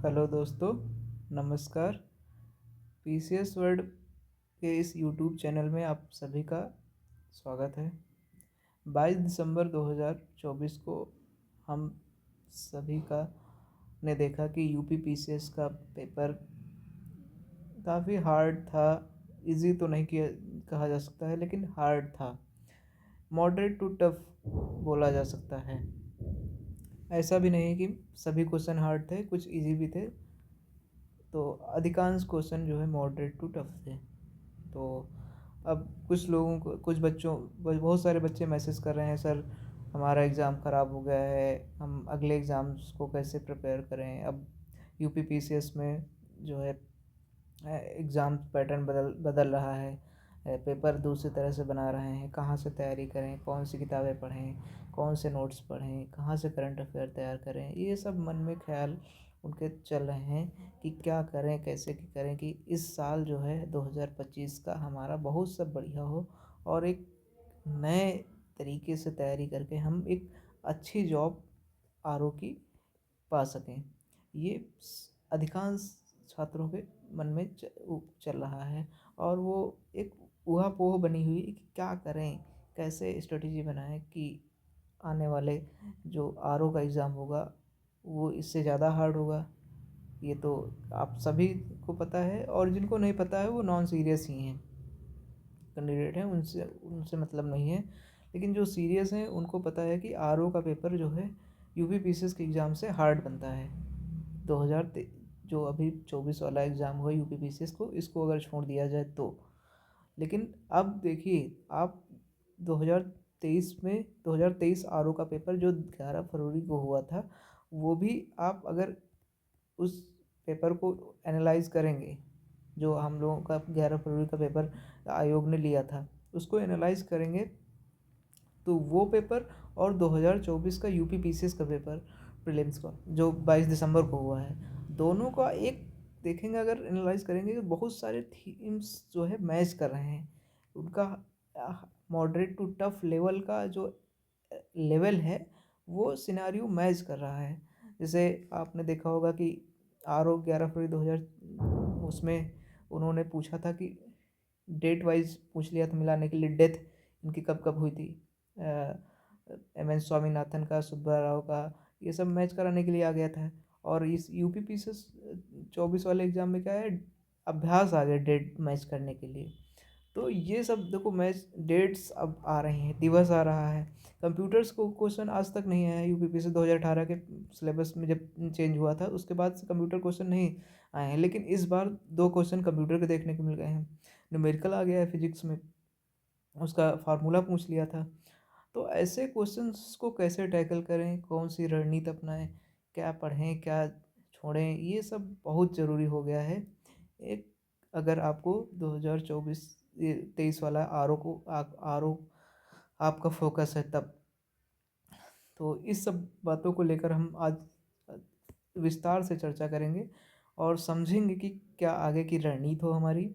Hello दोस्तों, नमस्कार। PCS world के इस यूट्यूब चैनल में आप सभी का स्वागत है। 22 दिसंबर 2024 को हम सभी का ने देखा कि यूपी पीसीएस का पेपर काफ़ी हार्ड था। इजी तो नहीं किया कहा जा सकता है, लेकिन हार्ड था। मॉडरेट टू टफ बोला जा सकता है। ऐसा भी नहीं कि सभी क्वेश्चन हार्ड थे, कुछ इजी भी थे। तो अधिकांश क्वेश्चन जो है मॉडरेट टू टफ थे। तो अब कुछ लोगों को, कुछ बच्चों, बहुत सारे बच्चे मैसेज कर रहे हैं, सर हमारा एग्ज़ाम ख़राब हो गया है, हम अगले एग्ज़ाम्स को कैसे प्रिपेयर करें। अब यूपी पीसीएस में जो है एग्ज़ाम पैटर्न बदल बदल रहा है, पेपर दूसरी तरह से बना रहे हैं, कहाँ से तैयारी करें, कौन सी किताबें पढ़ें, कौन से नोट्स पढ़ें, कहाँ से करंट अफेयर तैयार करें। ये सब मन में ख्याल उनके चल रहे हैं कि क्या करें, कैसे करें कि इस साल जो है 2025 का हमारा बहुत सब बढ़िया हो और एक नए तरीके से तैयारी करके हम एक अच्छी जॉब आरओ की पा सकें। ये अधिकांश छात्रों के मन में चल रहा है और वो एक ऊहापोह बनी हुई है कि क्या करें, कैसे स्ट्रेटजी बनाएं कि आने वाले जो आरओ का एग्ज़ाम होगा वो इससे ज़्यादा हार्ड होगा। ये तो आप सभी को पता है, और जिनको नहीं पता है वो नॉन सीरियस ही हैं, कैंडिडेट हैं, उनसे उनसे मतलब नहीं है। लेकिन जो सीरियस हैं उनको पता है कि आरओ का पेपर जो है यूपी पीसीएस के एग्ज़ाम से हार्ड बनता है। 2000 जो अभी 24 वाला एग्ज़ाम हुआ यूपी पीसीएस को, इसको अगर छोड़ दिया जाए तो। लेकिन अब देखिए आप, 2023 में 2023 आरओ का पेपर जो 11 फरवरी को हुआ था, वो भी आप अगर उस पेपर को एनालाइज करेंगे, जो हम लोगों का 11 फरवरी का पेपर आयोग ने लिया था, उसको एनालाइज करेंगे तो वो पेपर और 2024 का यूपी पीसीएस का पेपर प्रीलिम्स का जो 22 दिसंबर को हुआ है, दोनों का एक देखेंगे, अगर एनालाइज करेंगे तो बहुत सारे थीम्स जो है मैच कर रहे हैं। उनका मॉडरेट टू टफ लेवल का जो लेवल है वो सिनारियो मैच कर रहा है। जैसे आपने देखा होगा कि आर ओ 11 फरवरी 2000 उसमें उन्होंने पूछा था कि डेट वाइज पूछ लिया था मिलाने के लिए, डेथ इनकी कब कब हुई थी, एम एन स्वामीनाथन का, सुब्बा राव का, ये सब मैच कराने के लिए आ गया था। और इस यूपी पीसीएस 24 वाले एग्ज़ाम में क्या है, अभ्यास आ गया डेट मैच करने के लिए। तो ये सब देखो, मैच डेट्स अब आ रही हैं, दिवस आ रहा है। कंप्यूटर्स को क्वेश्चन आज तक नहीं आया यूपी पीसीएस 2018 के सिलेबस में, जब चेंज हुआ था उसके बाद से कंप्यूटर क्वेश्चन नहीं आए हैं। लेकिन इस बार दो क्वेश्चन कंप्यूटर के देखने को मिल गए हैं। न्यूमेरिकल आ गया है फिजिक्स में, उसका फार्मूला पूछ लिया था। तो ऐसे क्वेश्चंस को कैसे टैकल करें, कौन सी रणनीति अपनाएं, क्या पढ़ें क्या छोड़ें, ये सब बहुत ज़रूरी हो गया है। एक, अगर आपको 2024 ये 23 वाला आर ओ आपका फोकस है तब। तो इस सब बातों को लेकर हम आज विस्तार से चर्चा करेंगे और समझेंगे कि क्या आगे की रणनीति हो हमारी,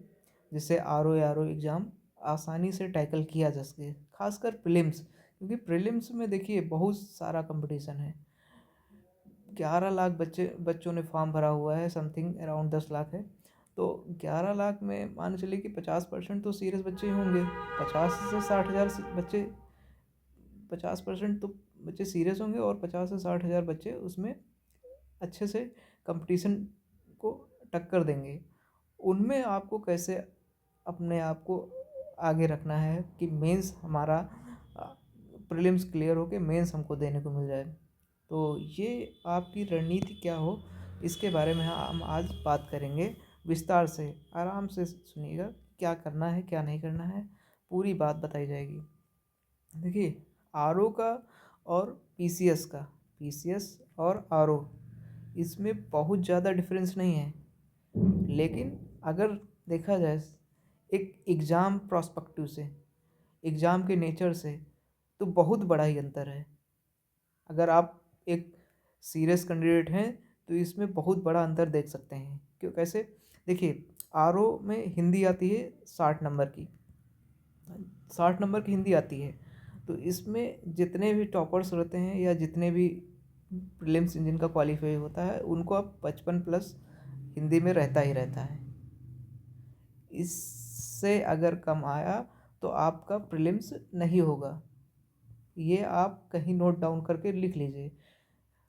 जिससे आर ओ एग्ज़ाम आसानी से टैकल किया जा सके, खासकर प्रीलिम्स। क्योंकि प्रीलिम्स में देखिए बहुत सारा कंपटीशन है। 11 लाख बच्चों ने फॉर्म भरा हुआ है, समथिंग अराउंड 10 लाख है। तो 11 लाख में मान के चलिए कि 50% तो सीरियस बच्चे ही होंगे। 50 से 60 हज़ार बच्चे, 50% तो बच्चे सीरियस होंगे और 50 से 60 हज़ार बच्चे उसमें अच्छे से कंपटीशन को टक्कर देंगे। उनमें आपको कैसे अपने आप को आगे रखना है कि मेंस हमारा, प्रीलिम्स क्लियर होके मेंस हमको देने को मिल जाए। तो ये आपकी रणनीति क्या हो, इसके बारे में हम आज बात करेंगे विस्तार से। आराम से सुनिएगा, क्या करना है क्या नहीं करना है, पूरी बात बताई जाएगी। देखिए, आरओ का और पीसीएस का, पीसीएस और आरओ, इसमें बहुत ज़्यादा डिफरेंस नहीं है। लेकिन अगर देखा जाए एक एग्ज़ाम प्रोस्पेक्टिव से, एग्ज़ाम के नेचर से, तो बहुत बड़ा ही अंतर है। अगर आप एक सीरियस कैंडिडेट हैं तो इसमें बहुत बड़ा अंतर देख सकते हैं। क्यों, कैसे? देखिए, आरओ में हिंदी आती है 60 नंबर की, 60 नंबर की हिंदी आती है। तो इसमें जितने भी टॉपर्स रहते हैं या जितने भी प्रीलिम्स जिनका क्वालिफाई होता है उनको अब 55+ हिंदी में रहता ही रहता है। इससे अगर कम आया तो आपका प्रीलिम्स नहीं होगा। ये आप कहीं नोट डाउन करके लिख लीजिए।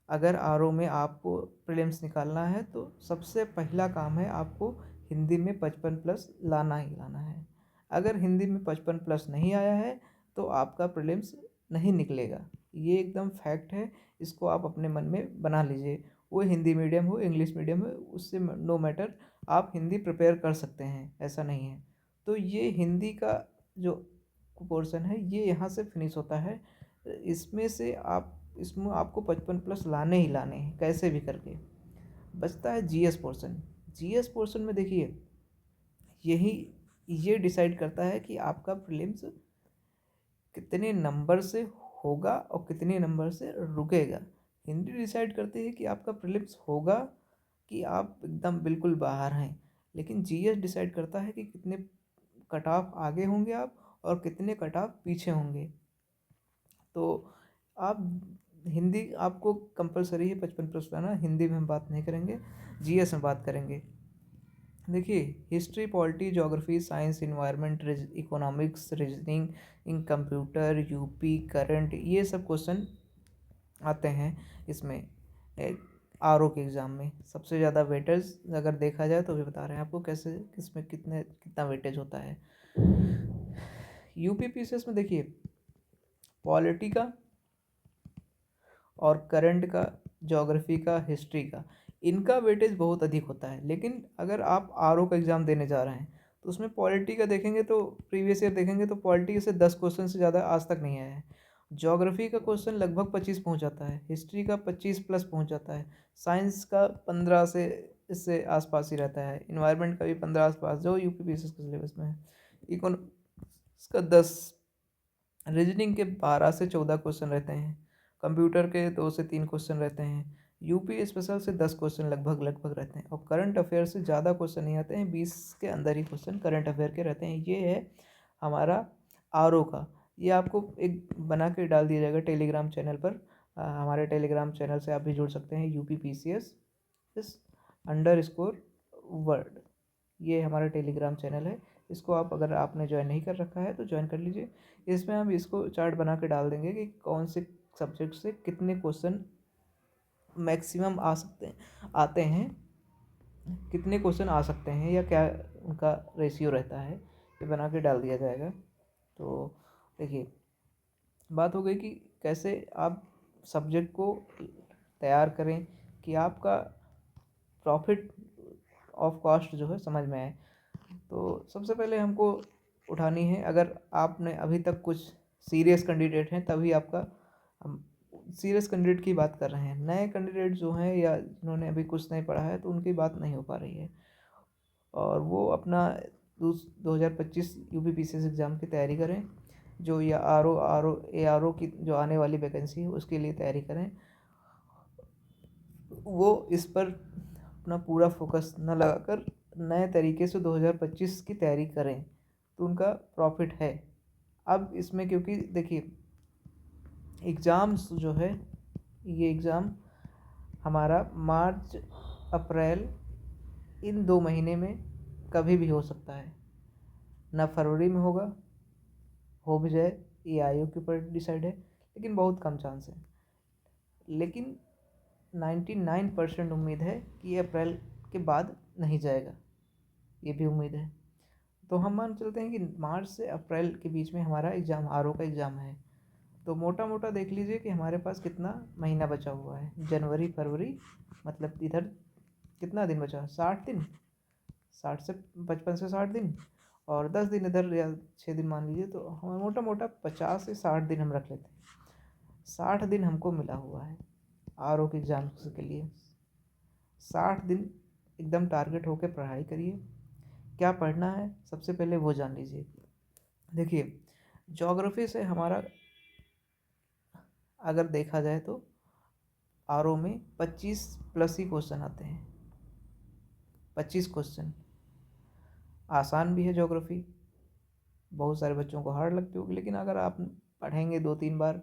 अगर आरओ में आपको प्रीलिम्स निकालना है तो सबसे पहला काम है आपको हिंदी में 55+ लाना ही लाना है। अगर हिंदी में 55+ नहीं आया है तो आपका प्रीलिम्स नहीं निकलेगा। ये एकदम फैक्ट है, इसको आप अपने मन में बना लीजिए। वो हिंदी मीडियम हो इंग्लिश मीडियम हो उससे नो मैटर, आप हिंदी प्रिपेयर कर सकते हैं, ऐसा नहीं है। तो ये हिंदी का जो पोर्शन है ये यहाँ से फिनिश होता है। इसमें से आप इसमें आपको 55+ लाने ही लाने हैं कैसे भी करके। बचता है जीएस पोर्शन। जीएस पोर्शन में देखिए यही ये डिसाइड करता है कि आपका प्रीलिम्स कितने नंबर से होगा और कितने नंबर से रुकेगा। हिंदी डिसाइड करती है कि आपका प्रीलिम्स होगा कि आप एकदम बिल्कुल बाहर हैं, लेकिन जीएस डिसाइड करता है कि कितने कट ऑफ आगे होंगे आप और कितने कट ऑफ पीछे होंगे। तो आप हिंदी आपको कंपलसरी है 55+ लाना। हिंदी में हम बात नहीं करेंगे, जीएस में बात करेंगे। देखिए history, polity, geography, science, environment, economics, reasoning, इन कंप्यूटर, यूपी, करंट, ये सब क्वेश्चन आते हैं इसमें आरओ के एग्ज़ाम में। सबसे ज़्यादा वेटेज अगर देखा जाए तो भी बता रहे हैं आपको कैसे किसमें कितना वेटेज होता है। यूपी पीसीएस में देखिए पॉलिटी का और करंट का, ज्योग्राफी का, हिस्ट्री का, इनका वेटेज बहुत अधिक होता है। लेकिन अगर आप आरओ का एग्ज़ाम देने जा रहे हैं तो उसमें पॉलिटी का देखेंगे तो प्रीवियस ईयर देखेंगे तो पॉलिटी से 10 क्वेश्चन से ज़्यादा आज तक नहीं आया है। ज्योग्राफी का क्वेश्चन लगभग 25 पहुंच जाता है, हिस्ट्री का 25+ पहुंच जाता है, साइंस का 15 से इससे आसपास ही रहता है, इन्वायरमेंट का भी 15 आसपास जो यूपी पीसीएस के सिलेबस में है, इकोनॉमिक्स का 10, रीजनिंग के 12 से 14 क्वेश्चन रहते हैं, कंप्यूटर के 2 से 3 क्वेश्चन रहते हैं, यूपी स्पेशल से 10 क्वेश्चन लगभग लगभग रहते हैं, और करंट अफेयर से ज़्यादा क्वेश्चन नहीं आते हैं, 20 के अंदर ही क्वेश्चन करंट अफेयर के रहते हैं। ये है हमारा आरओ का। ये आपको एक बना के डाल दिया जाएगा टेलीग्राम चैनल पर। हमारे टेलीग्राम चैनल से आप भी जुड़ सकते हैं, यूपी पीसीएस _वर्ड, ये हमारा टेलीग्राम चैनल है। इसको आप अगर आपने ज्वाइन नहीं कर रखा है तो ज्वाइन कर लीजिए। इसमें हम इसको चार्ट बना के डाल देंगे कि कौन से सब्जेक्ट से कितने क्वेश्चन मैक्सिमम आ सकते हैं, आते हैं, कितने क्वेश्चन आ सकते हैं या क्या उनका रेशियो रहता है, ये बना के डाल दिया जाएगा। तो देखिए बात हो गई कि कैसे आप सब्जेक्ट को तैयार करें कि आपका प्रॉफिट ऑफ कॉस्ट जो है समझ में आए। तो सबसे पहले हमको उठानी है, अगर आपने अभी तक कुछ सीरियस कैंडिडेट हैं तभी आपका, हम सीरियस कैंडिडेट की बात कर रहे हैं। नए कैंडिडेट जो हैं या जिन्होंने अभी कुछ नहीं पढ़ा है तो उनकी बात नहीं हो पा रही है, और वो अपना 2025 यूपी पीसीएस एग्ज़ाम की तैयारी करें। जो या आर ओ की जो आने वाली वैकेंसी है उसके लिए तैयारी करें। वो इस पर अपना पूरा फोकस न लगाकर नए तरीके से 2025 की तैयारी करें तो उनका प्रॉफिट है। अब इसमें क्योंकि देखिए एग्ज़ाम्स जो है, ये एग्ज़ाम हमारा मार्च अप्रैल इन 2 महीने में कभी भी हो सकता है, ना फरवरी में होगा, हो भी जाए ये आयोग के ऊपर डिसाइड है, लेकिन बहुत कम चांस है। लेकिन 99% उम्मीद है कि ये अप्रैल के बाद नहीं जाएगा, ये भी उम्मीद है। तो हम मान चलते हैं कि मार्च से अप्रैल के बीच में हमारा एग्ज़ाम आरओ का एग्ज़ाम है। तो मोटा मोटा देख लीजिए कि हमारे पास कितना महीना बचा हुआ है, जनवरी फरवरी, मतलब इधर कितना दिन बचा, 60 दिन, 55 से 60 दिन, और 10 दिन इधर या 6 दिन मान लीजिए, तो हमें मोटा मोटा 50 से 60 दिन हम रख लेते हैं। 60 दिन हमको मिला हुआ है आरओ के एग्ज़ाम के लिए। 60 दिन एकदम टारगेट होकर पढ़ाई करिए। क्या पढ़ना है सबसे पहले वो जान लीजिए। देखिए ज्योग्राफी से हमारा अगर देखा जाए तो आरओ में 25+ ही क्वेश्चन आते हैं। 25 क्वेश्चन आसान भी है ज्योग्राफी, बहुत सारे बच्चों को हार्ड लगती होगी, लेकिन अगर आप पढ़ेंगे 2-3 बार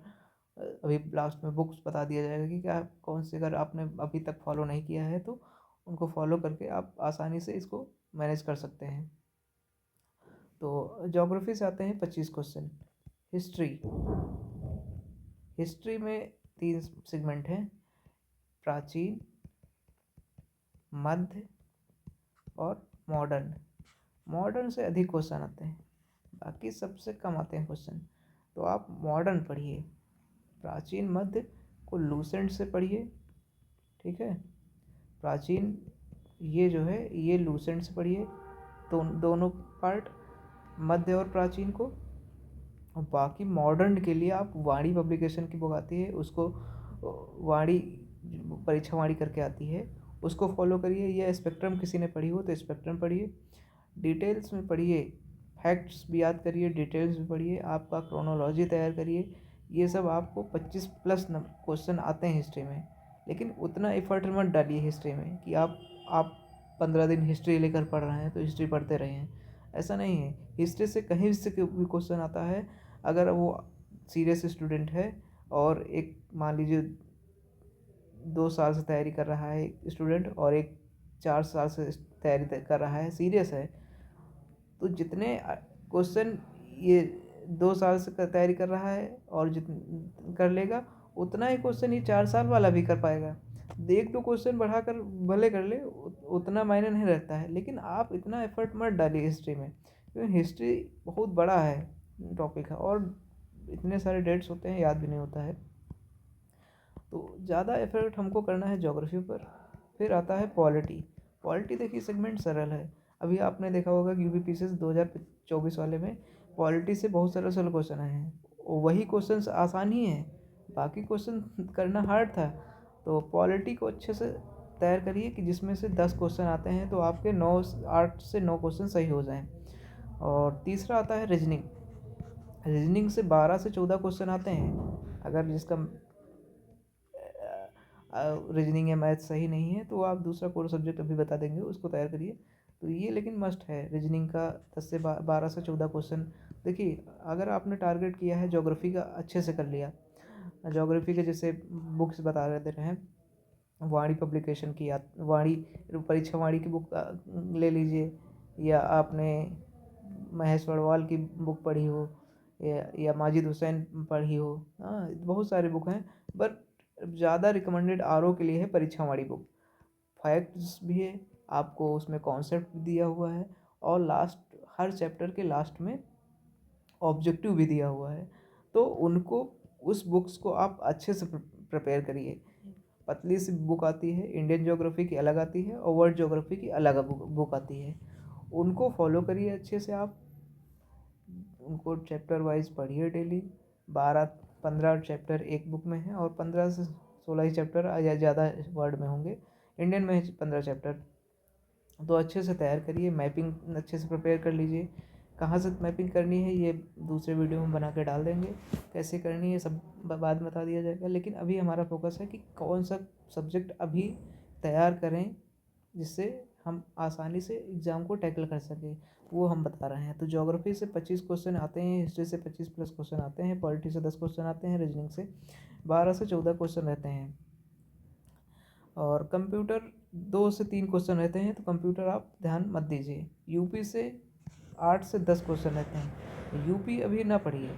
अभी लास्ट में बुक्स बता दिया जाएगा कि क्या कौन से, अगर आपने अभी तक फॉलो नहीं किया है तो उनको फॉलो करके आप आसानी से इसको मैनेज कर सकते हैं। तो ज्योग्राफी से आते हैं 25 क्वेश्चन। हिस्ट्री, हिस्ट्री में 3 सेगमेंट हैं, प्राचीन, मध्य और मॉडर्न। मॉडर्न से अधिक क्वेश्चन आते हैं, बाकी सबसे कम आते हैं क्वेश्चन। तो आप मॉडर्न पढ़िए, प्राचीन मध्य को लूसेंट से पढ़िए, ठीक है। प्राचीन ये जो है ये लूसेंट से पढ़िए, तो दोनों पार्ट, मध्य और प्राचीन को। और बाकी मॉडर्न के लिए आप वाणी पब्लिकेशन की बुक आती है, उसको वाणी, परीक्षा वाणी करके आती है, उसको फॉलो करिए। या स्पेक्ट्रम किसी ने पढ़ी हो तो स्पेक्ट्रम पढ़िए, डिटेल्स में पढ़िए, फैक्ट्स भी याद करिए, डिटेल्स भी पढ़िए, आपका क्रोनोलॉजी तैयार करिए। ये सब आपको 25 प्लस क्वेश्चन आते हैं हिस्ट्री में। लेकिन उतना एफर्ट मत डालिए हिस्ट्री में कि आप 15 दिन हिस्ट्री लेकर पढ़ रहे हैं तो हिस्ट्री पढ़ते रहे हैं, ऐसा नहीं है। हिस्ट्री से कहीं से भी क्वेश्चन आता है, अगर वो सीरियस स्टूडेंट है और एक मान लीजिए 2 साल से तैयारी कर रहा है स्टूडेंट, और एक 4 साल से तैयारी कर रहा है, सीरियस है, तो जितने क्वेश्चन ये 2 साल से तैयारी कर रहा है और कर लेगा, उतना ही क्वेश्चन ये 4 साल वाला भी कर पाएगा। 1-2 क्वेश्चन बढ़ाकर भले कर ले, उतना मायने नहीं रहता है। लेकिन आप इतना एफर्ट मत डालिए हिस्ट्री में, क्योंकि हिस्ट्री बहुत बड़ा है टॉपिक है और इतने सारे डेट्स होते हैं, याद भी नहीं होता है। तो ज़्यादा एफर्ट हमको करना है ज्योग्राफी पर। फिर आता है पॉलिटी। पॉलिटी देखिए सेगमेंट सरल है। अभी आपने देखा होगा कि यूपीपीसीएस 2024 वाले में पॉलिटी से बहुत सारे सरल क्वेश्चन आए हैं, वही क्वेश्चन आसान ही हैं, बाकी क्वेश्चन करना हार्ड था। तो पॉलिटी को अच्छे से तैयार करिए कि जिसमें से 10 क्वेश्चन आते हैं तो आपके 8 से 9 क्वेश्चन सही हो जाएं। और तीसरा आता है रीजनिंग। रीजनिंग से 12 से 14 क्वेश्चन आते हैं। अगर जिसका रीजनिंग या मैथ सही नहीं है तो आप दूसरा कोर सब्जेक्ट अभी बता देंगे, उसको तैयार करिए। तो ये लेकिन मस्ट है रीजनिंग का 10 से 12 से 14 क्वेश्चन। देखिए अगर आपने टारगेट किया है ज्योग्राफी का, अच्छे से कर लिया, ज्योग्राफी के जैसे बुक्स बता रहे हैं, वाणी पब्लिकेशन की, वाणी परीक्षा वाणी की बुक ले लीजिए, या आपने महेश वड़वाल की बुक पढ़ी हो, या माजिद हुसैन पढ़ी हो, हाँ बहुत सारी बुक हैं। बट ज़्यादा रिकमेंडेड आरओ के लिए है परीक्षा वाणी बुक। फैक्ट्स भी है, आपको उसमें कॉन्सेप्ट दिया हुआ है, और लास्ट हर चैप्टर के लास्ट में ऑब्जेक्टिव भी दिया हुआ है। तो उनको, उस बुक्स को आप अच्छे से प्रिपेयर करिए। पतली सी बुक आती है, इंडियन ज्योग्राफी की अलग आती है और वर्ल्ड ज्योग्राफी की अलग बुक आती है, उनको फॉलो करिए अच्छे से। आप उनको चैप्टर वाइज पढ़िए डेली। 12-15 चैप्टर एक बुक में है और 15 से 16 ही चैप्टर या ज़्यादा वर्ड में होंगे। इंडियन में 15 चैप्टर, तो अच्छे से तैयार करिए। मैपिंग अच्छे से प्रिपेयर कर लीजिए। कहाँ से मैपिंग करनी है ये दूसरे वीडियो में बना के डाल देंगे, कैसे करनी है सब बाद में बता दिया जाएगा। लेकिन अभी हमारा फोकस है कि कौन सा सब्जेक्ट अभी तैयार करें जिससे हम आसानी से एग्ज़ाम को टैकल कर सकें, वो हम बता रहे हैं। तो ज्योग्राफी से 25 क्वेश्चन आते हैं, हिस्ट्री से 25 प्लस क्वेश्चन आते हैं, पॉलिटी से 10 क्वेश्चन आते हैं, रीजनिंग से 12 से 14 क्वेश्चन रहते हैं, और कंप्यूटर 2 से 3 क्वेश्चन रहते हैं। तो कंप्यूटर आप ध्यान मत दीजिए। यूपी से 8 से 10 क्वेश्चन रहते हैं, यूपी अभी ना पढ़िए,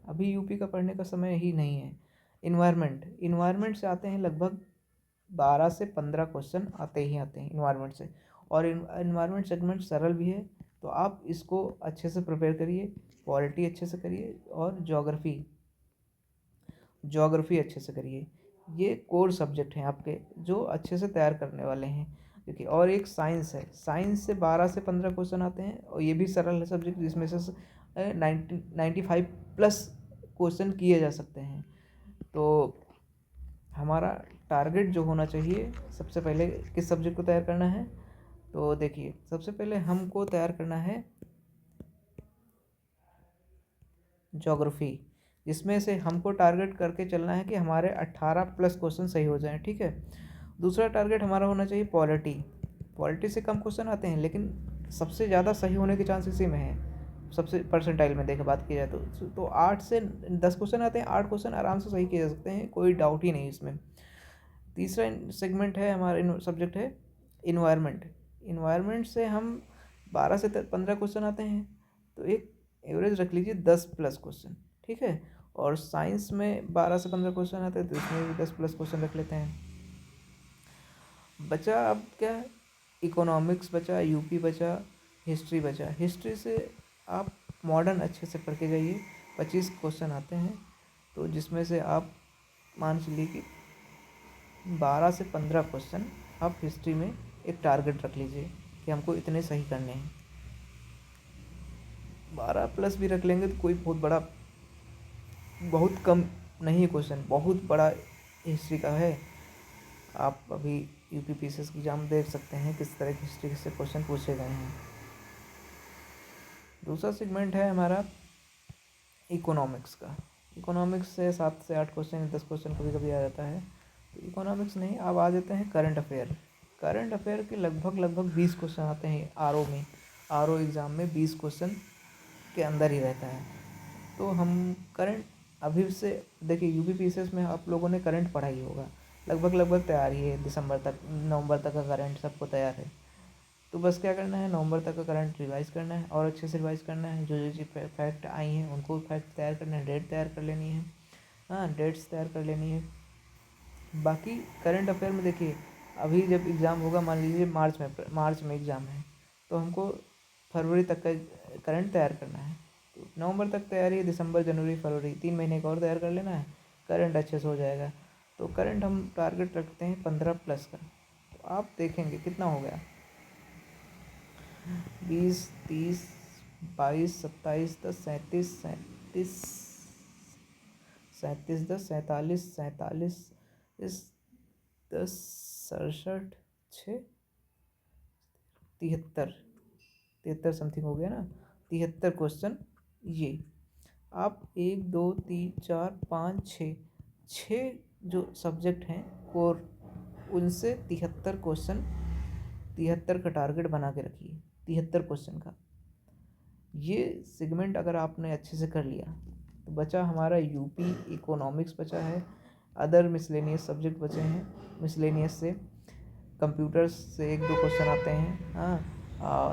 अभी यूपी का पढ़ने का समय ही नहीं है। इन्वायरमेंट से आते हैं लगभग 12 से 15 क्वेश्चन आते ही आते हैं इन्वायरमेंट से, और इन्वायरमेंट सेगमेंट सरल भी है, तो आप इसको अच्छे से प्रिपेयर करिए। पॉलिटी अच्छे से करिए और ज्योग्राफी अच्छे से करिए। ये कोर सब्जेक्ट हैं आपके जो अच्छे से तैयार करने वाले हैं। देखिए और एक साइंस है, साइंस से 12 से 15 क्वेश्चन आते हैं और ये भी सरल है सब्जेक्ट, जिसमें से 95 प्लस क्वेश्चन किए जा सकते हैं। तो हमारा टारगेट जो होना चाहिए, सबसे पहले किस सब्जेक्ट को तैयार करना है, तो देखिए सबसे पहले हमको तैयार करना है ज्योग्राफी, जिसमें से हमको टारगेट करके चलना है कि हमारे 18 प्लस क्वेश्चन सही हो जाएं, ठीक है। दूसरा टारगेट हमारा होना चाहिए पॉलिटी। पॉलिटी से कम क्वेश्चन आते हैं लेकिन सबसे ज़्यादा सही होने के चांस इसी में है। सबसे परसेंटाइल में देखा बात की जाए तो 8 से 10 क्वेश्चन आते हैं, 8 क्वेश्चन आराम से सही किए जा सकते हैं, कोई डाउट ही नहीं इसमें। तीसरा सेगमेंट है हमारा सब्जेक्ट है इन्वायरमेंट। इन्वायरमेंट से हम 12 से 15 क्वेश्चन आते हैं, तो एक एवरेज रख लीजिए 10+ क्वेश्चन, ठीक है। और साइंस में 12 से 15 क्वेश्चन आते हैं, तो इसमें भी 10+ क्वेश्चन रख लेते हैं। बचा अब क्या है, इकोनॉमिक्स बचा, यूपी बचा, हिस्ट्री बचा। हिस्ट्री से आप मॉडर्न अच्छे से पढ़ के जाइए, 25 क्वेश्चन आते हैं, तो जिसमें से आप मान चलिए कि 12 से 15 क्वेश्चन आप हिस्ट्री में एक टारगेट रख लीजिए कि हमको इतने सही करने हैं। 12+ भी रख लेंगे तो कोई बहुत कम नहीं क्वेश्चन, बहुत बड़ा हिस्ट्री का है। आप अभी यूपी पीसीएस की एग्जाम देख सकते हैं किस तरह की हिस्ट्री से क्वेश्चन पूछे गए हैं। दूसरा सेगमेंट है हमारा इकोनॉमिक्स का। इकोनॉमिक्स से 7 से 8 क्वेश्चन, 10 क्वेश्चन कभी कभी आ जाता है। तो इकोनॉमिक्स नहीं, अब आ जाते हैं करंट अफेयर। करंट अफेयर के लगभग 20 क्वेश्चन आते हैं आरओ में। आरओ एग्ज़ाम में 20 क्वेश्चन के अंदर ही रहता है। तो हम करंट अभी से देखिए, यूपी पीसीएस में आप लोगों ने करंट पढ़ा ही होगा, लगभग तैयार ही है, दिसंबर तक, नवंबर तक का करंट सबको तैयार है। तो बस क्या करना है, नवंबर तक का करंट रिवाइज़ करना है और अच्छे से रिवाइज़ करना है। जो जो फैक्ट आई हैं उनको फैक्ट तैयार करना है, डेट तैयार कर लेनी है, हाँ डेट्स तैयार कर लेनी है। बाकी करंट अफेयर में देखिए, अभी जब एग्ज़ाम होगा, मान लीजिए मार्च में एग्ज़ाम है, तो हमको फरवरी तक का करंट तैयार करना है। तो नवंबर तक तैयारी है, दिसंबर जनवरी फरवरी 3 महीने का और तैयार कर लेना है, करंट अच्छे से हो जाएगा। तो करंट हम टारगेट रखते हैं 15+ का। तो आप देखेंगे कितना हो गया, 20, 30, 22, 27, 10, 37, 10, 47, इस 10, 67, 6, 73 समथिंग हो गया ना, 73 क्वेश्चन। ये आप 1, 2, 3, 4, 5, 6 जो सब्जेक्ट हैं कोर, उनसे 73 क्वेश्चन, 73 का टारगेट बना के रखिए, 73 क्वेश्चन का। ये सेगमेंट अगर आपने अच्छे से कर लिया तो बचा हमारा यूपी, इकोनॉमिक्स बचा है, अदर मिसलेनियस सब्जेक्ट बचे हैं। मिसलेनियस से कंप्यूटर्स से 1-2 क्वेश्चन आते हैं, हाँ।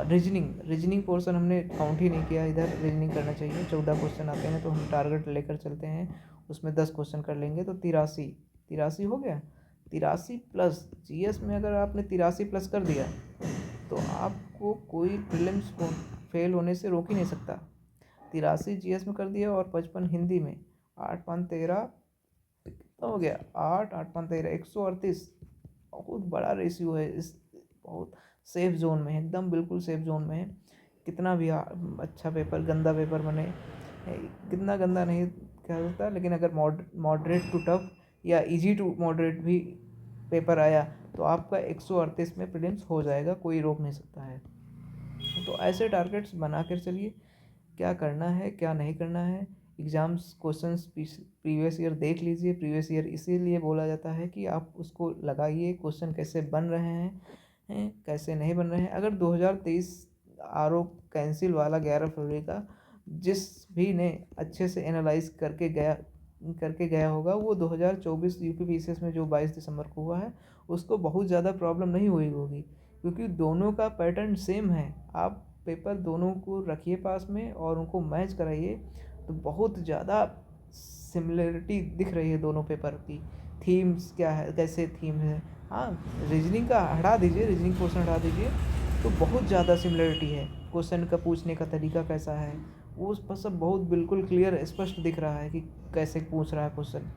रीजनिंग पोर्शन हमने काउंट ही नहीं किया, इधर रीजनिंग करना चाहिए। 14 क्वेश्चन आते हैं, तो हम टारगेट लेकर चलते हैं, उसमें 10 क्वेश्चन कर लेंगे तो 83 हो गया। 83+ जीएस में अगर आपने 83+ कर दिया तो आपको कोई प्रीलिम्स फेल होने से रोक ही नहीं सकता। 83 जीएस में कर दिया और 55 हिंदी में, 8 5 13 हो गया, 8 8 5 13 138। बहुत बड़ा रेशियो है, इस बहुत सेफ जोन में है, एकदम बिल्कुल सेफ जोन में है। कितना भी अच्छा पेपर, गंदा पेपर बने, कितना गंदा नहीं कह सकता, लेकिन अगर मॉडरेट टू टफ या इजी टू मॉडरेट भी पेपर आया तो आपका 138 में प्रीलिम्स हो जाएगा, कोई रोक नहीं सकता है। तो ऐसे टारगेट्स बना कर चलिए, क्या करना है क्या नहीं करना है। एग्ज़ाम्स क्वेश्चंस प्रीवियस ईयर देख लीजिए। प्रीवियस ईयर इसीलिए बोला जाता है कि आप उसको लगाइए, क्वेश्चन कैसे बन रहे हैं कैसे नहीं बन रहे हैं। अगर 2023 आरओ कैंसिल वाला 11 फरवरी का जिस भी ने अच्छे से एनालाइज करके गया होगा, वो 2024 यूपी पीसीएस में जो 22 दिसंबर को हुआ है उसको बहुत ज़्यादा प्रॉब्लम नहीं हुई होगी, क्योंकि दोनों का पैटर्न सेम है। आप पेपर दोनों को रखिए पास में और उनको मैच कराइए, तो बहुत ज़्यादा सिमिलरिटी दिख रही है दोनों पेपर की। थीम्स क्या है, कैसे थीम है, हाँ। रीजनिंग का हटा दीजिए, रीजनिंग पोर्शन हटा दीजिए, तो बहुत ज़्यादा सिमिलरिटी है। क्वेश्चन का पूछने का तरीका कैसा है, वो उस पर सब बहुत बिल्कुल क्लियर स्पष्ट दिख रहा है कि कैसे पूछ रहा है क्वेश्चन।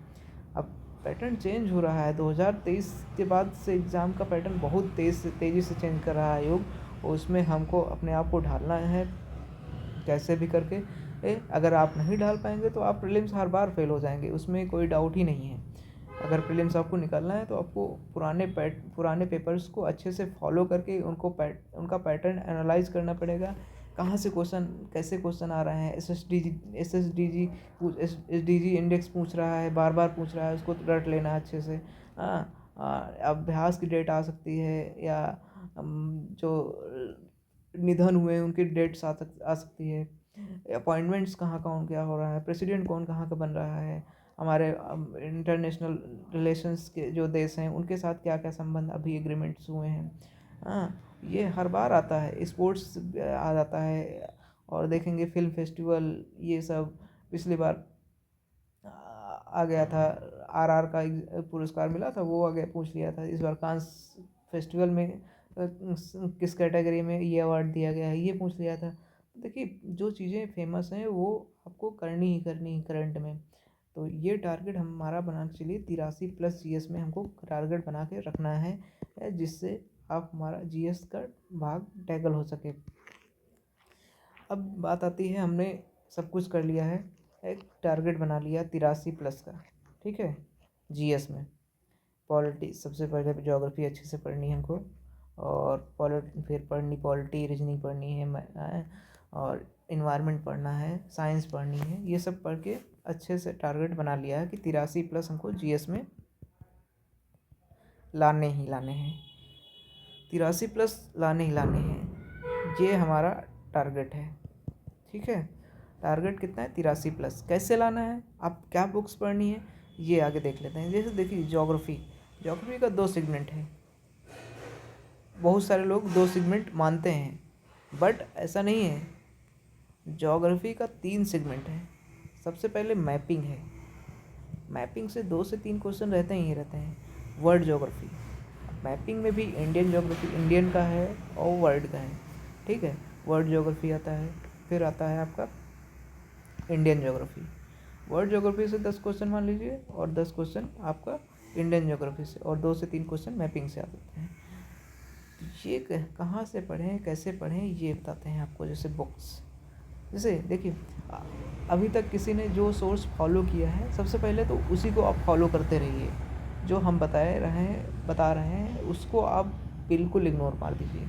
अब पैटर्न चेंज हो रहा है, 2023 के बाद से एग्ज़ाम का पैटर्न बहुत तेज़ी से चेंज कर रहा है योग, और उसमें हमको अपने आप को ढालना है कैसे भी करके। अगर आप नहीं ढाल पाएंगे तो आप प्रीलिम्स हर बार फेल हो जाएंगे, उसमें कोई डाउट ही नहीं है। अगर प्रीलिम्स आपको निकालना है तो आपको पुराने पेपर्स को अच्छे से फॉलो करके उनका पैटर्न एनालाइज करना पड़ेगा। कहाँ से क्वेश्चन, कैसे क्वेश्चन आ रहे हैं, एसएसडीजी इंडेक्स पूछ रहा है, बार बार पूछ रहा है, उसको रट लेना अच्छे से। अभ्यास की डेट आ सकती है, या जो निधन हुए उनकी डेट्स आ सकती है। अपॉइंटमेंट्स कहाँ कौन क्या हो रहा है, प्रेसिडेंट कौन कहाँ का बन रहा है, हमारे इंटरनेशनल रिलेशंस के जो देश हैं उनके साथ क्या क्या संबंध अभी एग्रीमेंट्स हुए हैं। हाँ, ये हर बार आता है। स्पोर्ट्स आ जाता है, और देखेंगे फिल्म फेस्टिवल, ये सब पिछली बार आ गया था। आरआर का पुरस्कार मिला था, वो आगे पूछ लिया था। इस बार कांस फेस्टिवल में किस कैटेगरी में ये अवार्ड दिया गया है, ये पूछ लिया था। तो देखिए, जो चीज़ें फेमस हैं वो आपको करनी ही करनी है करंट में। तो ये टारगेट हमारा बना के चलिए, 83+ जीएस में हमको टारगेट बना के रखना है, जिससे आप हमारा जीएस का भाग टैकल हो सके। अब बात आती है, हमने सब कुछ कर लिया है, एक टारगेट बना लिया 83+ का, ठीक है। जीएस में पॉलिटी सबसे पहले ज्योग्राफी अच्छे से पढ़नी है हमको, और फिर पॉलिटी रीजनिंग पढ़नी है, और इन्वायरमेंट पढ़ना है, साइंस पढ़नी है। ये सब पढ़ के अच्छे से टारगेट बना लिया है कि 83+ हमको जीएस में लाने ही लाने हैं, 83+ लाने ही लाने हैं। ये हमारा टारगेट है, ठीक है। टारगेट कितना है? 83+। कैसे लाना है, आप क्या बुक्स पढ़नी है, ये आगे देख लेते हैं। जैसे देखिए, ज्योग्राफी का 2 सेगमेंट है। बहुत सारे लोग 2 सेगमेंट मानते हैं, बट ऐसा नहीं है। ज्योग्राफी का 3 सेगमेंट है। सबसे पहले मैपिंग है। मैपिंग से 2 से 3 क्वेश्चन रहते ही रहते हैं। वर्ल्ड ज्योग्राफी, मैपिंग में भी इंडियन ज्योग्राफी, इंडियन का है और वर्ल्ड का है, ठीक है। वर्ल्ड ज्योग्राफी आता है, फिर आता है आपका इंडियन ज्योग्राफी। वर्ल्ड ज्योग्राफी से 10 क्वेश्चन मान लीजिए, और 10 क्वेश्चन आपका इंडियन ज्योग्राफी से, और 2 से 3 क्वेश्चन मैपिंग से आ जाते हैं। ये कहाँ से पढ़ें, कैसे पढ़ें, ये बताते हैं आपको। जैसे बुक्स, जैसे देखिए, अभी तक किसी ने जो सोर्स फॉलो किया है, सबसे पहले तो उसी को आप फॉलो करते रहिए। जो हम बता रहे हैं उसको आप बिल्कुल इग्नोर मार दीजिए,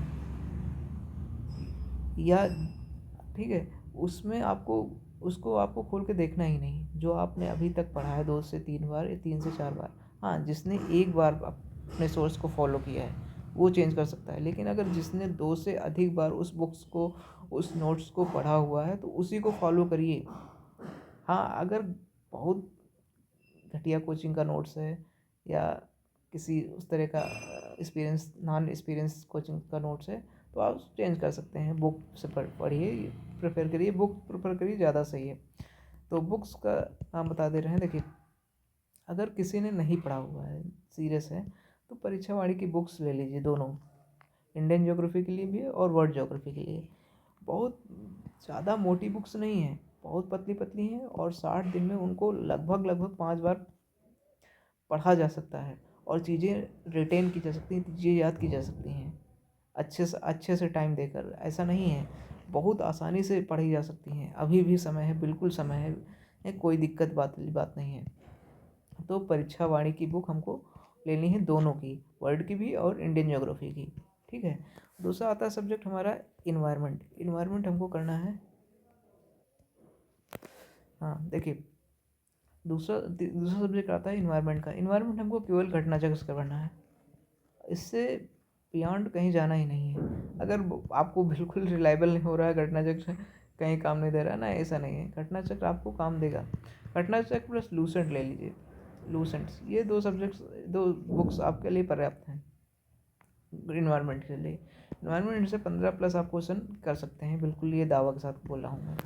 या ठीक है, उसमें आपको खोल के देखना ही नहीं। जो आपने अभी तक पढ़ा है 2 से 3 बार या 3 से 4 बार, हाँ, जिसने एक बार अपने सोर्स को फॉलो किया है वो चेंज कर सकता है। लेकिन अगर जिसने 2 से अधिक बार उस बुक्स को, उस नोट्स को पढ़ा हुआ है, तो उसी को फॉलो करिए। हाँ, अगर बहुत घटिया कोचिंग का नोट्स है, या किसी उस तरह का नॉन एक्सपीरियंस कोचिंग का नोट्स है, तो आप चेंज कर सकते हैं। बुक से पढ़िए, प्रेफर करिए, बुक प्रेफर करिए, ज़्यादा सही है। तो बुक्स का नाम बता दे रहे हैं। देखिए, अगर किसी ने नहीं पढ़ा हुआ है, सीरियस है, तो परीक्षा वाणी की बुक्स ले लीजिए, दोनों, इंडियन ज्योग्राफी के लिए भी है और वर्ल्ड ज्योग्राफी के लिए। बहुत ज़्यादा मोटी बुक्स नहीं हैं, बहुत पतली पतली हैं, और 60 दिन में उनको लगभग लगभग 5 बार पढ़ा जा सकता है, और चीज़ें रिटेन की जा सकती हैं, चीज़ें याद की जा सकती हैं अच्छे से टाइम देकर। ऐसा नहीं है, बहुत आसानी से पढ़ी जा सकती हैं। अभी भी समय है, बिल्कुल समय है, कोई दिक्कत बात नहीं है। तो परीक्षा वाणी की बुक हमको लेनी है, दोनों की, वर्ल्ड की भी और इंडियन ज्योग्राफी की, ठीक है। दूसरा आता है सब्जेक्ट हमारा इन्वायरमेंट। इन्वायरमेंट हमको करना है, हाँ देखिए, दूसरा सब्जेक्ट आता है इन्वायरमेंट का। इन्वायरमेंट हमको केवल घटना चक्र से करना है, इससे बियॉन्ड कहीं जाना ही नहीं है। अगर आपको बिल्कुल रिलायबल नहीं हो रहा है घटना चक्र, कहीं काम नहीं दे रहा ना, ऐसा नहीं है। घटना चक्र आपको काम देगा। घटना चक्र प्लस लूसेंट ले लीजिए, लूसेंट्स, ये 2 बुक्स आपके लिए पर्याप्त हैं इन्वायरमेंट के लिए। इन्वायरमेंट से 15+ आप क्वेश्चन कर सकते हैं, बिल्कुल, ये दावा के साथ बोल रहा हूँ मैं।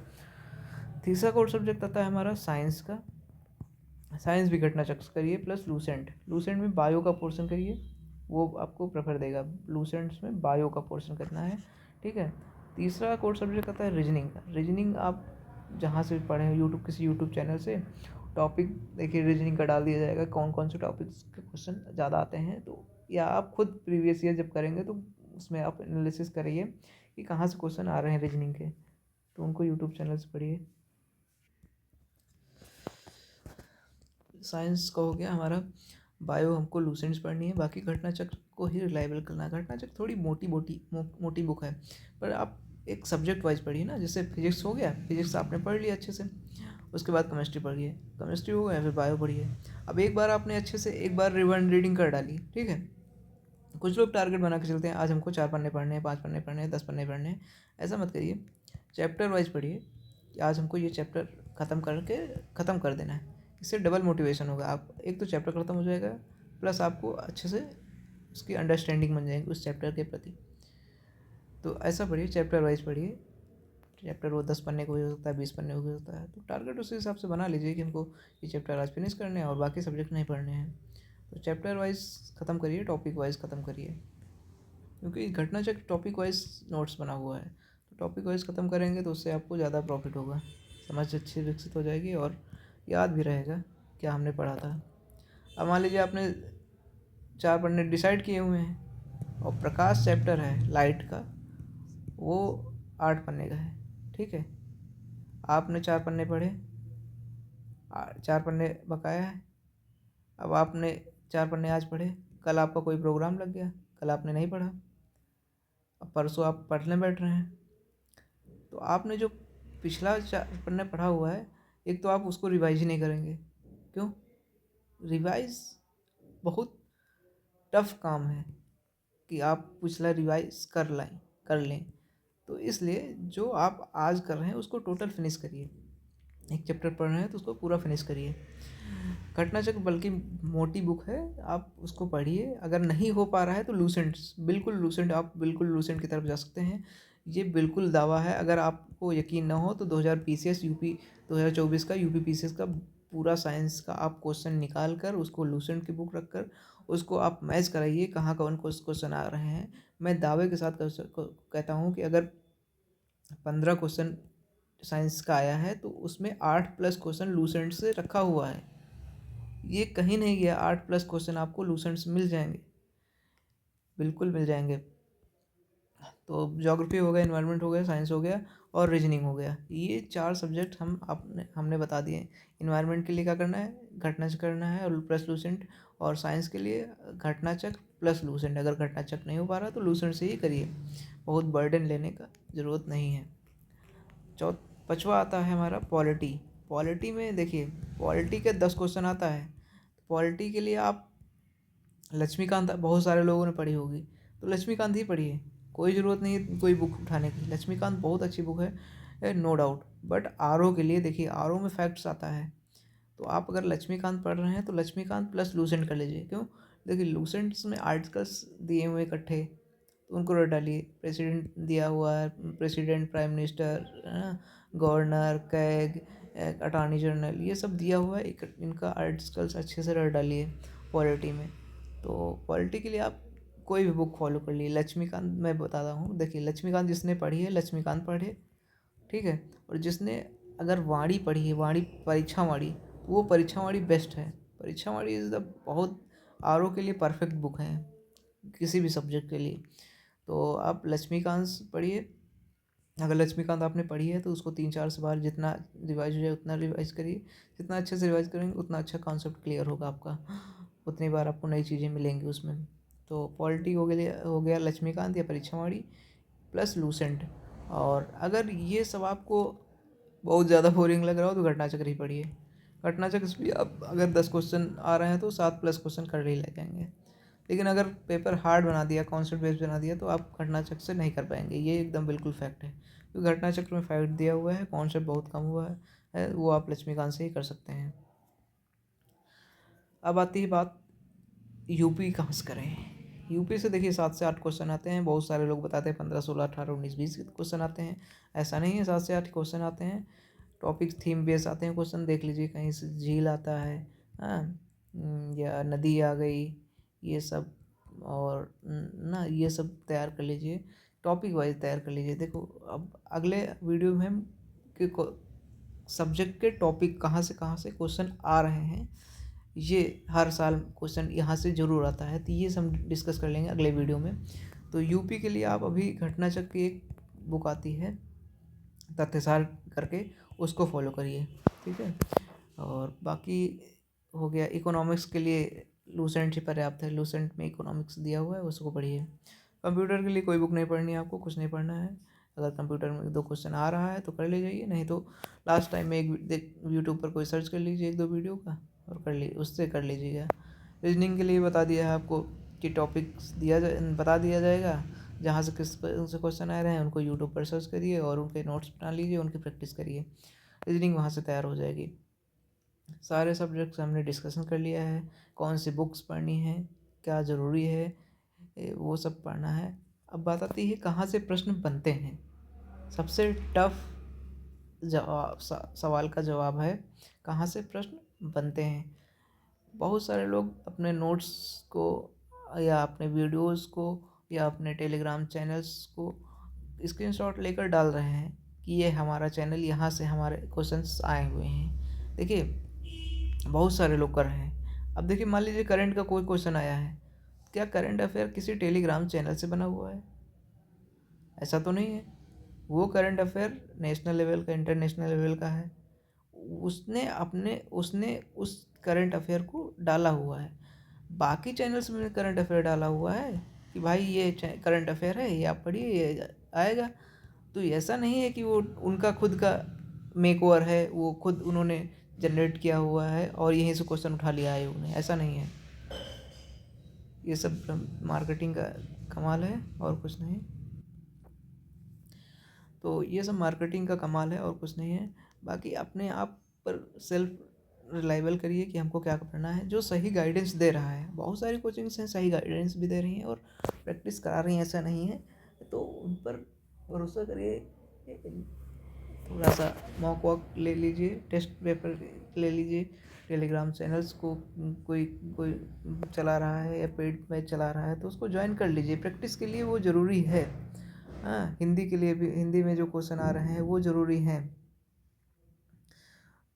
तीसरा कोर सब्जेक्ट आता है हमारा साइंस का। साइंस भी घटना चक्र करिए प्लस लूसेंट। लूसेंट में बायो का पोर्शन करिए, वो आपको प्रेफर देगा। लूसेंट्स में बायो का पोर्शन करना है, ठीक है। तीसरा कोर सब्जेक्ट आता है रीजनिंग का। रीजनिंग आप जहाँ से भी पढ़ें, किसी यूट्यूब चैनल से टॉपिक देखिए, रीजनिंग का डाल दिया जाएगा, कौन कौन से टॉपिक्स के क्वेश्चन ज़्यादा आते हैं। तो या आप खुद प्रीवियस ईयर जब करेंगे तो उसमें आप एनालिसिस करिए कि कहाँ से क्वेश्चन आ रहे हैं रीजनिंग के, तो उनको यूट्यूब चैनल से पढ़िए। साइंस का हो गया हमारा। बायो हमको लूसेंट्स पढ़नी है, बाकी घटना चक्र को ही रिलायबल करना है। घटना चक्र थोड़ी मोटी बुक है, पर आप एक सब्जेक्ट वाइज पढ़िए ना। जैसे फिजिक्स हो गया, फिजिक्स आपने पढ़ लिया अच्छे से, उसके बाद केमिस्ट्री पढ़िए, केमिस्ट्री हो गया, फिर बायो पढ़िए। अब एक बार आपने अच्छे से एक बार रिवन रीडिंग कर डाली, ठीक है। कुछ लोग टारगेट बना के चलते हैं, आज हमको 4 पन्ने पढ़ने हैं, 5 पन्ने पढ़ने हैं, 10 पन्ने पढ़ने हैं। ऐसा मत करिए, चैप्टर वाइज पढ़िए। कि आज हमको ये चैप्टर ख़त्म कर देना है। इससे डबल मोटिवेशन होगा, आप एक तो चैप्टर ख़त्म हो जाएगा, प्लस आपको अच्छे से उसकी अंडरस्टैंडिंग बन जाएगी उस चैप्टर के प्रति। तो ऐसा पढ़िए, चैप्टर वाइज पढ़िए। चैप्टर वो 10 पन्ने का भी हो सकता है, 20 पन्ने का भी हो सकता है, तो टारगेट उस हिसाब से बना लीजिए कि हमको ये चैप्टर आज फिनिश करने हैं और बाकी सब्जेक्ट नहीं पढ़ने हैं। तो चैप्टर वाइज ख़त्म करिए, टॉपिक वाइज ख़त्म करिए, क्योंकि घटना चक्र टॉपिक वाइज नोट्स बना हुआ है। तो टॉपिक वाइज ख़त्म करेंगे तो उससे आपको ज़्यादा प्रॉफिट होगा, समझ अच्छी विकसित हो जाएगी और याद भी रहेगा क्या हमने पढ़ा था। अब मान लीजिए आपने 4 पन्ने डिसाइड किए हुए हैं और प्रकाश चैप्टर है लाइट का, वो 8 पन्ने का है, ठीक है। आपने 4 पन्ने पढ़े, 4 पन्ने बकाया है। अब आपने 4 पन्ने आज पढ़े, कल आपका कोई प्रोग्राम लग गया, कल आपने नहीं पढ़ा, अब परसों आप पढ़ने बैठ रहे हैं, तो आपने जो पिछला 4 पन्ने पढ़ा हुआ है, एक तो आप उसको रिवाइज ही नहीं करेंगे। क्यों? रिवाइज बहुत टफ काम है कि आप पिछला रिवाइज कर लें। तो इसलिए जो आप आज कर रहे हैं उसको टोटल फिनिश करिए। एक चैप्टर पढ़ रहे हैं तो उसको पूरा फिनिश करिए। घटना चक्र बल्कि मोटी बुक है, आप उसको पढ़िए। अगर नहीं हो पा रहा है तो लूसेंट्स, बिल्कुल लूसेंट, आप बिल्कुल लूसेंट की तरफ जा सकते हैं। ये बिल्कुल दावा है। अगर आपको यकीन ना हो तो 2000 PCS यूपी 2024 का यूपी PCS का पूरा साइंस का आप क्वेश्चन निकाल कर उसको लूसेंट की बुक रख कर उसको आप मैच कराइए कहाँ कौन क्वेश्चन आ रहे हैं। मैं दावे के साथ कहता हूँ कि अगर 15 क्वेश्चन साइंस का आया है तो उसमें 8+ क्वेश्चन लूसेंट से रखा हुआ है। ये कहीं नहीं गया, 8+ क्वेश्चन आपको लूसेंट से मिल जाएंगे, बिल्कुल मिल जाएंगे। तो ज्योग्राफी हो गया, इन्वायरमेंट हो गया, साइंस हो गया और रीजनिंग हो गया। ये 4 सब्जेक्ट हमने बता दिए। इन्वायरमेंट के लिए क्या करना है, घटना चक्र करना है और प्लस लूसेंट, और साइंस के लिए घटना चक्र प्लस लूसेंट। अगर घटना चक्र नहीं हो पा रहा तो लूसेंट से ही करिए, बहुत बर्डन लेने का ज़रूरत नहीं है। 5वां आता है हमारा पॉलिटी। पॉलिटी में देखिए, पॉलिटी के 10 क्वेश्चन आता है। पॉलिटी के लिए आप लक्ष्मीकांत बहुत सारे लोगों ने पढ़ी होगी, तो लक्ष्मीकांत ही पढ़िए, कोई ज़रूरत नहीं है कोई बुक उठाने की। लक्ष्मीकांत बहुत अच्छी बुक है, नो डाउट। बट आरओ के लिए देखिए, आरओ में फैक्ट्स आता है, तो आप अगर लक्ष्मीकांत पढ़ रहे हैं तो लक्ष्मीकांत प्लस लूसेंट कर लीजिए। क्यों? देखिए लूसेंट्स में आर्टिकल्स दिए हुए इकट्ठे, तो उनको रट डालिए। प्रेसिडेंट दिया हुआ है, president, prime minister, governor, CAG, attorney general, ये सब दिया हुआ है, इनका आर्टिकल्स अच्छे से रट डालिए पॉलिटी में। तो पॉलिटी के लिए आप कोई भी बुक फॉलो कर लिए। लक्ष्मीकांत मैं बताता हूँ, देखिए लक्ष्मीकांत जिसने पढ़ी है लक्ष्मीकांत पढ़े, ठीक है। और जिसने अगर वाणी पढ़ी है, वाणी परीक्षा वाणी, तो वो परीक्षा वाणी बेस्ट है। परीक्षा वाणी इज़ द बहुत आरओ के लिए परफेक्ट बुक है, किसी भी सब्जेक्ट के लिए। तो आप लक्ष्मीकांत पढ़िए। अगर लक्ष्मीकांत आपने पढ़ी है तो उसको 3-4 से बार जितना रिवाइज हो जाए उतना रिवाइज करिए। जितना अच्छे से रिवाइज करेंगे उतना अच्छा कॉन्सेप्ट क्लियर होगा आपका, उतनी बार आपको नई चीज़ें मिलेंगी उसमें। तो पॉलिटी हो गया लक्ष्मीकांत या परीक्षावाड़ी प्लस लूसेंट। और अगर ये सब आपको बहुत ज़्यादा बोरिंग लग रहा हो तो घटना चक्र ही पढ़िए। घटना चक्र से भी आप अगर 10 क्वेश्चन आ रहे हैं तो 7+ क्वेश्चन कर ही ले जाएंगे। लेकिन अगर पेपर हार्ड बना दिया, कॉन्सेप्ट बेस्ड बना दिया, तो आप घटना चक्र से नहीं कर पाएंगे, ये एकदम बिल्कुल फैक्ट है। तो घटना चक्र में फैक्ट दिया हुआ है, कॉन्सेप्ट बहुत कम हुआ है, वो आप लक्ष्मीकांत से ही कर सकते हैं। अब आती है बात यूपी कहाँ से करें। यूपी से देखिए 7 से 8 क्वेश्चन आते हैं। बहुत सारे लोग बताते हैं 15, 16, 18, 19, 20 क्वेश्चन आते हैं। ऐसा नहीं है, 7 से 8 क्वेश्चन आते हैं। टॉपिक थीम बेस आते हैं क्वेश्चन, देख लीजिए कहीं से झील आता है, हाँ, या नदी आ गई, ये सब। और ना ये सब तैयार कर लीजिए, टॉपिक वाइज तैयार कर लीजिए। देखो अब अगले वीडियो में हम कि सब्जेक्ट के टॉपिक कहाँ से क्वेश्चन आ रहे हैं, ये हर साल क्वेश्चन यहाँ से ज़रूर आता है, तो ये सब हम डिस्कस कर लेंगे अगले वीडियो में। तो यूपी के लिए आप अभी घटना चक्र की एक बुक आती है तथ्यसार करके, उसको फॉलो करिए, ठीक है। और बाकी हो गया इकोनॉमिक्स के लिए लूसेंट ही पर्याप्त है। लूसेंट में इकोनॉमिक्स दिया हुआ है, उसको पढ़िए। कंप्यूटर के लिए कोई बुक नहीं पढ़नी है आपको, कुछ नहीं पढ़ना है। अगर कंप्यूटर में 2 क्वेश्चन आ रहा है तो कर ले जाइए, नहीं तो लास्ट टाइम में यूट्यूब पर कोई सर्च कर लीजिए 1-2 वीडियो का और उससे कर लीजिएगा। रीजनिंग के लिए बता दिया है आपको कि टॉपिक्स बता दिया जाएगा, जहाँ से किस से क्वेश्चन आ रहे हैं उनको यूट्यूब पर सर्च करिए और उनके नोट्स बना लीजिए, उनकी प्रैक्टिस करिए, रीजनिंग वहाँ से तैयार हो जाएगी। सारे सब्जेक्ट्स हमने डिस्कशन कर लिया है, कौन सी बुक्स पढ़नी है, क्या ज़रूरी है, वो सब पढ़ना है। अब बात आती है कहाँ से प्रश्न बनते हैं। सबसे टफ सवाल का जवाब है कहाँ से प्रश्न बनते हैं। बहुत सारे लोग अपने नोट्स को या अपने वीडियोस को या अपने टेलीग्राम चैनल्स को स्क्रीनशॉट लेकर डाल रहे हैं कि ये हमारा चैनल, यहाँ से हमारे क्वेश्चंस आए हुए हैं। देखिए बहुत सारे लोग कर रहे हैं। अब देखिए मान लीजिए करंट का कोई क्वेश्चन आया है, क्या करंट अफेयर किसी टेलीग्राम चैनल से बना हुआ है? ऐसा तो नहीं है। वो करंट अफेयर नेशनल लेवल का, इंटरनेशनल लेवल का है। उसने उस करंट अफेयर को डाला हुआ है। बाकी चैनल्स में करंट अफेयर डाला हुआ है कि भाई ये करंट अफेयर है, ये आप पढ़िए, ये आएगा। तो ऐसा नहीं है कि वो उनका खुद का मेक ओवर है, वो खुद उन्होंने जनरेट किया हुआ है और यहीं से क्वेश्चन उठा लिया आयोग ने, ऐसा नहीं है। ये सब मार्केटिंग का कमाल है और कुछ नहीं। तो ये सब मार्केटिंग का कमाल है और कुछ नहीं है। बाकी अपने आप पर सेल्फ रिलायबल करिए कि हमको क्या करना है। जो सही गाइडेंस दे रहा है, बहुत सारी कोचिंग्स हैं सही गाइडेंस भी दे रही हैं और प्रैक्टिस करा रही हैं, ऐसा नहीं है, तो उन पर भरोसा करिए। थोड़ा सा मॉक वॉक ले लीजिए, टेस्ट पेपर ले लीजिए, टेलीग्राम चैनल्स को कोई कोई चला रहा है या पेड मैच चला रहा है तो उसको ज्वाइन कर लीजिए, प्रैक्टिस के लिए वो ज़रूरी है। हाँ, हिंदी के लिए भी, हिंदी में जो क्वेश्चन आ रहे हैं वो ज़रूरी हैं,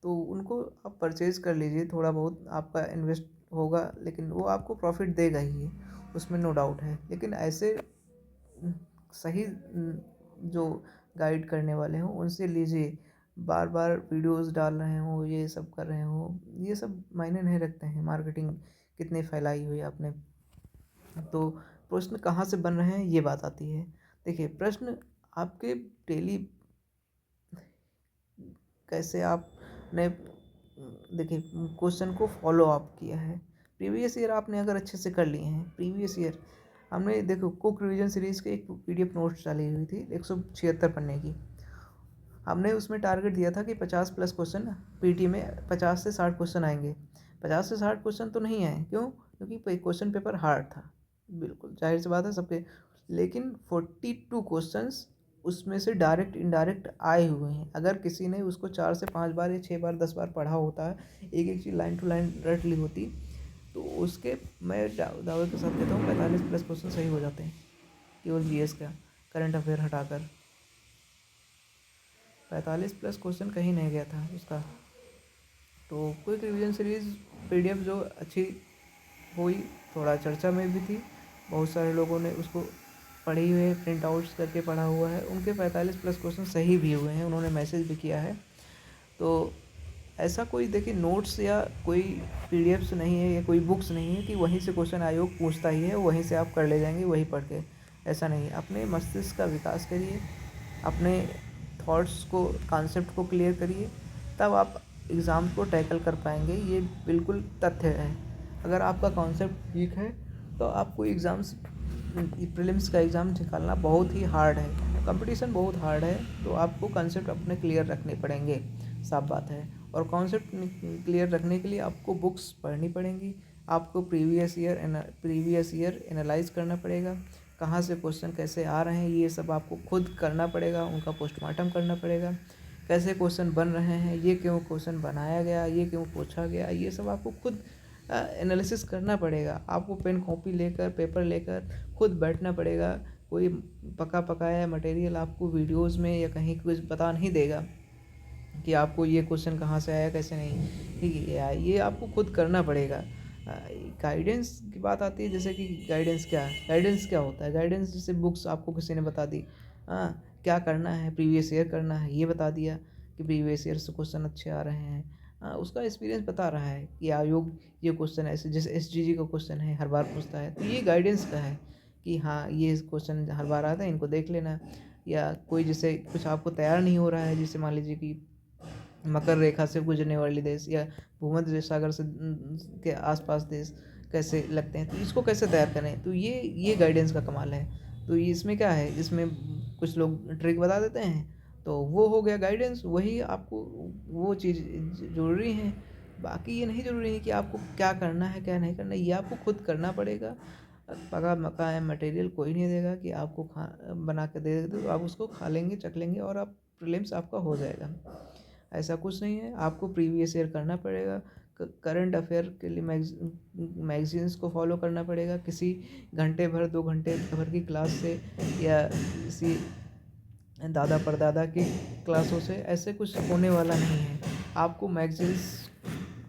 तो उनको आप परचेज़ कर लीजिए। थोड़ा बहुत आपका इन्वेस्ट होगा लेकिन वो आपको प्रॉफिट देगा ही, उसमें नो डाउट है। लेकिन ऐसे सही जो गाइड करने वाले हों उनसे लीजिए। बार बार वीडियोस डाल रहे हों, ये सब कर रहे हों, ये सब मायने नहीं रखते हैं। मार्केटिंग कितनी फैलाई हुई है आपने, तो प्रश्न कहाँ से बन रहे हैं ये बात आती है। देखिए प्रश्न आपके डेली कैसे आपने, देखिए क्वेश्चन को फॉलो अप किया है, प्रीवियस ईयर आपने अगर अच्छे से कर लिए हैं, प्रीवियस ईयर हमने देखो कुक रिवीजन सीरीज़ के एक पीडीएफ नोट्स डाली हुई थी 176 पन्ने की। हमने उसमें टारगेट दिया था कि 50+ क्वेश्चन पीटी में 50 से 60 क्वेश्चन आएंगे। 50 से 60 क्वेश्चन तो नहीं आए, क्यों? क्योंकि क्वेश्चन पेपर हार्ड था, बिल्कुल जाहिर सी बात है सबके। लेकिन 42 क्वेश्चंस उसमें से डायरेक्ट इनडायरेक्ट आए हुए हैं। अगर किसी ने उसको 4 से 5 बार या 6 बार 10 बार पढ़ा होता है, एक एक चीज़ लाइन टू लाइन रट ली होती, तो उसके मैं दावे के साथ कहता हूँ 45+ क्वेश्चन सही हो जाते हैं, केवल जीएस का करंट अफेयर हटाकर। 45+ क्वेश्चन कहीं नहीं गया था उसका। तो क्विक रिवीजन सीरीज़ पीडीएफ जो अच्छी हुई, थोड़ा चर्चा में भी थी, बहुत सारे लोगों ने उसको पढ़ी हुई है, प्रिंट आउट्स करके पढ़ा हुआ है, उनके 45+ क्वेश्चन सही भी हुए हैं, उन्होंने मैसेज भी किया है। तो ऐसा कोई देखिए नोट्स या कोई पीडीएफ्स नहीं है या कोई बुक्स नहीं है कि वहीं से क्वेश्चन आयोग पूछता ही है, वहीं से आप कर ले जाएंगे वही पढ़ के, ऐसा नहीं है। अपने मस्तिष्क का विकास करिए, अपने थॉट्स को, कॉन्सेप्ट को क्लियर करिए, तब आप एग्ज़ाम को टैकल कर पाएंगे, ये बिल्कुल तथ्य है। अगर आपका कॉन्सेप्ट वीक है तो आपको एग्ज़ाम्स, प्रीलिम्स का एग्ज़ाम निकालना बहुत ही हार्ड है, कंपटीशन बहुत हार्ड है, तो आपको कॉन्सेप्ट अपने क्लियर रखने पड़ेंगे, साफ बात है। और कॉन्सेप्ट क्लियर रखने के लिए आपको बुक्स पढ़नी पड़ेंगी, आपको प्रीवियस ईयर एनालाइज करना पड़ेगा, कहाँ से क्वेश्चन कैसे आ रहे हैं ये सब आपको खुद करना पड़ेगा, उनका पोस्टमार्टम करना पड़ेगा, कैसे क्वेश्चन बन रहे हैं, ये क्यों क्वेश्चन बनाया गया, ये क्यों पूछा गया, ये सब आपको खुद एनालिसिस करना पड़ेगा। आपको पेन कॉपी लेकर, पेपर लेकर खुद बैठना पड़ेगा। कोई पका पकाया मटेरियल आपको वीडियोस में या कहीं कुछ बता नहीं देगा कि आपको ये क्वेश्चन कहाँ से आया, कैसे नहीं, ठीक है, ये आपको खुद करना पड़ेगा। गाइडेंस की बात आती है, जैसे कि गाइडेंस क्या है, गाइडेंस क्या होता है? गाइडेंस जैसे बुक्स आपको किसी ने बता दी, हाँ क्या करना है, प्रीवियस ईयर करना है, ये बता दिया कि प्रीवियस ईयर से क्वेश्चन अच्छे आ रहे हैं, हाँ उसका एक्सपीरियंस बता रहा है कि आयोग ये क्वेश्चन ऐसे, जैसे एसजीजी का क्वेश्चन है हर बार पूछता है, तो ये गाइडेंस का है कि हाँ ये क्वेश्चन हर बार आता है, इनको देख लेना। या कोई जैसे कुछ आपको तैयार नहीं हो रहा है, जैसे मान लीजिए कि मकर रेखा से गुजरने वाले देश या भूमध्य सागर से के आसपास देश कैसे लगते हैं, तो इसको कैसे तैयार करें, तो ये गाइडेंस का कमाल है। तो इसमें क्या है, इसमें कुछ लोग ट्रिक बता देते हैं, तो वो हो गया गाइडेंस, वही आपको वो चीज़ ज़रूरी है। बाकी ये नहीं ज़रूरी है कि आपको क्या करना है क्या नहीं करना है, ये आपको खुद करना पड़ेगा। पका मकाया मटेरियल कोई नहीं देगा कि आपको खा बना के दे दे, तो आप उसको खा लेंगे चख लेंगे और आप प्रीलिम्स आपका हो जाएगा। ऐसा कुछ नहीं है, आपको प्रीवियस ईयर करना पड़ेगा। करंट अफेयर के लिए मैगजीन्स को फॉलो करना पड़ेगा, किसी घंटे भर 2 घंटे भर की क्लास से या किसी दादा परदादा की क्लासों से ऐसे कुछ होने वाला नहीं है। आपको मैगजीन्स